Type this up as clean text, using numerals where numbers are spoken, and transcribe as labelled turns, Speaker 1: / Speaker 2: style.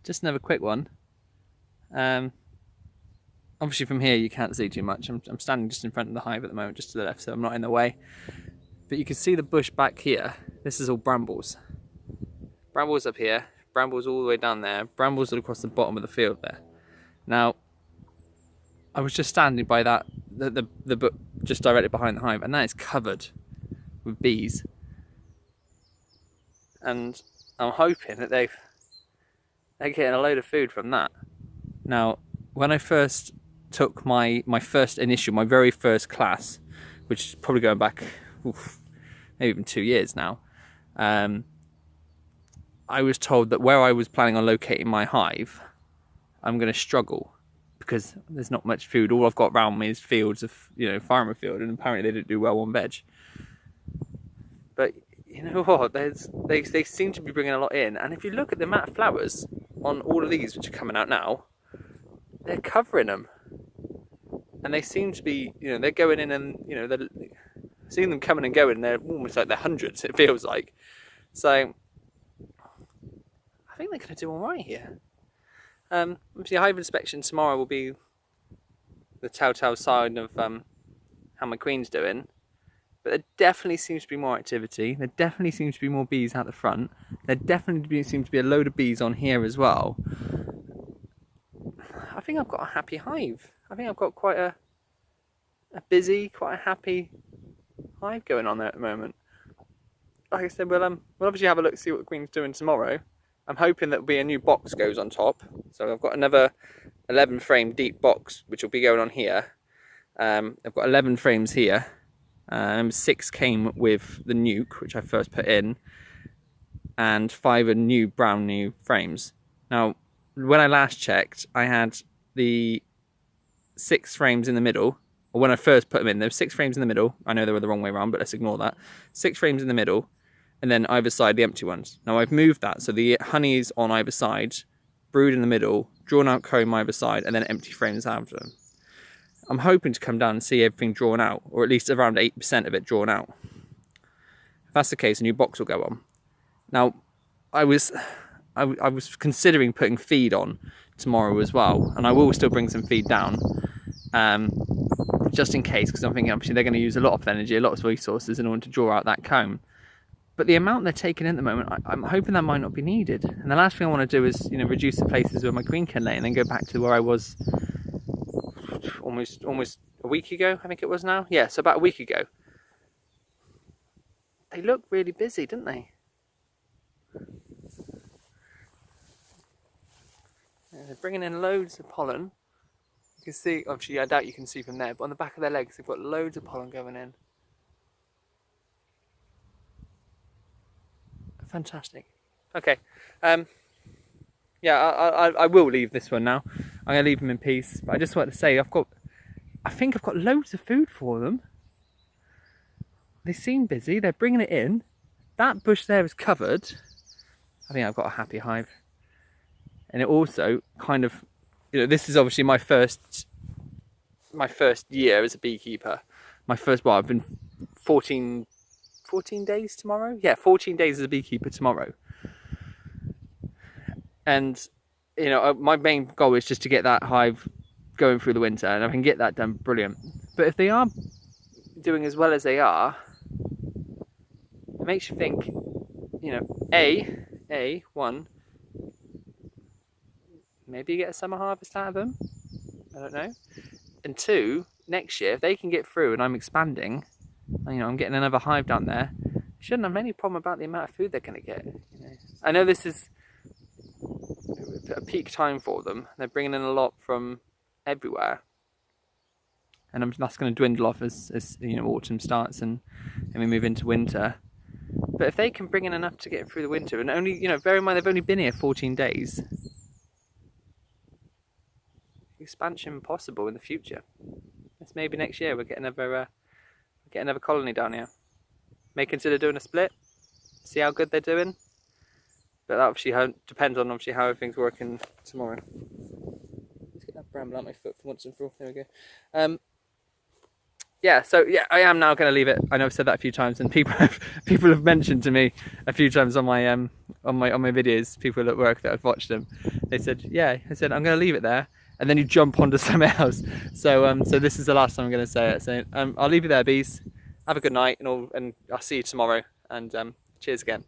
Speaker 1: just another quick one. Obviously from here you can't see too much. I'm standing just in front of the hive at the moment, just to the left, so I'm not in the way. But you can see the bush back here. This is all brambles. Brambles up here, brambles all the way down there, brambles all across the bottom of the field there. Now, I was just standing by that, the book just directly behind the hive, and that is covered with bees. And I'm hoping that they're getting a load of food from that. Now, when I first took my very first class, which is probably going back, maybe even 2 years now, I was told that where I was planning on locating my hive, I'm going to struggle because there's not much food. All I've got around me is fields of, farmer field, and apparently they don't do well on veg. But you know what? They seem to be bringing a lot in, and if you look at the amount of flowers on all of these which are coming out now, they're covering them, and they seem to be, they're going in, and they're seeing them coming and going. They're almost like they're hundreds. It feels like. So I think they're going to do all right here. Obviously, hive inspection tomorrow will be the telltale sign of how my queen's doing. But there definitely seems to be more activity. There definitely seems to be more bees out the front. There definitely seems to be a load of bees on here as well. I think I've got a happy hive. I think I've got quite a busy, quite a happy hive going on there at the moment. Like I said, we'll obviously have a look, see what the queen's doing tomorrow. I'm hoping that will be a new box goes on top. So I've got another 11 frame deep box, which will be going on here. I've got 11 frames here. 6 came with the nuke, which I first put in, and 5 are new, brand new frames. Now, when I last checked, I had the 6 frames in the middle, or when I first put them in, there were 6 frames in the middle. I know they were the wrong way around, but let's ignore that. 6 frames in the middle, and then either side the empty ones. Now I've moved that, so the honey's on either side, brood in the middle, drawn out comb either side, and then empty frames after them. I'm hoping to come down and see everything drawn out, or at least around 8% of it drawn out. If that's the case, a new box will go on. Now, I was considering putting feed on tomorrow as well, and I will still bring some feed down, just in case, because I'm thinking obviously they're going to use a lot of energy, a lot of resources in order to draw out that comb. But the amount they're taking in at the moment, I'm hoping that might not be needed. And the last thing I want to do is, reduce the places where my queen can lay, and then go back to where I was almost a week ago, I think it was now. Yeah, so about a week ago. They look really busy, didn't they? Yeah, they're bringing in loads of pollen. You can see, obviously I doubt you can see from there, but on the back of their legs they've got loads of pollen going in. Fantastic. Okay. Yeah, I will leave this one now. I'm going to leave them in peace. But I just wanted to say, I think I've got loads of food for them. They seem busy. They're bringing it in. That bush there is covered. I think I've got a happy hive. And it also kind of, this is obviously my first year as a beekeeper. I've been 14 days tomorrow? Yeah, 14 days as a beekeeper tomorrow. And, my main goal is just to get that hive going through the winter, and if I can get that done, brilliant. But if they are doing as well as they are, it makes you think, one, maybe you get a summer harvest out of them. I don't know. And 2, next year, if they can get through and I'm expanding, I'm getting another hive down there, shouldn't have any problem about the amount of food they're going to get. I know this is a peak time for them. They're bringing in a lot from everywhere, and that's going to dwindle off as autumn starts and we move into winter. But if they can bring in enough to get through the winter, and only, bear in mind they've only been here 14 days, expansion possible in the future. Let's maybe next year we'll get another colony down here. May consider doing a split, see how good they're doing. But that obviously depends on how everything's working tomorrow. Let's get that bramble out my foot for once and for all. There we go. yeah, so yeah, I am now going to leave it. I know I've said that a few times, and people have mentioned to me a few times on my videos. People at work that have watched them, they said, yeah, I said I'm going to leave it there, and then you jump onto something else. So this is the last time I'm going to say it. So I'll leave you there, bees. Have a good night, and I'll see you tomorrow. And cheers again.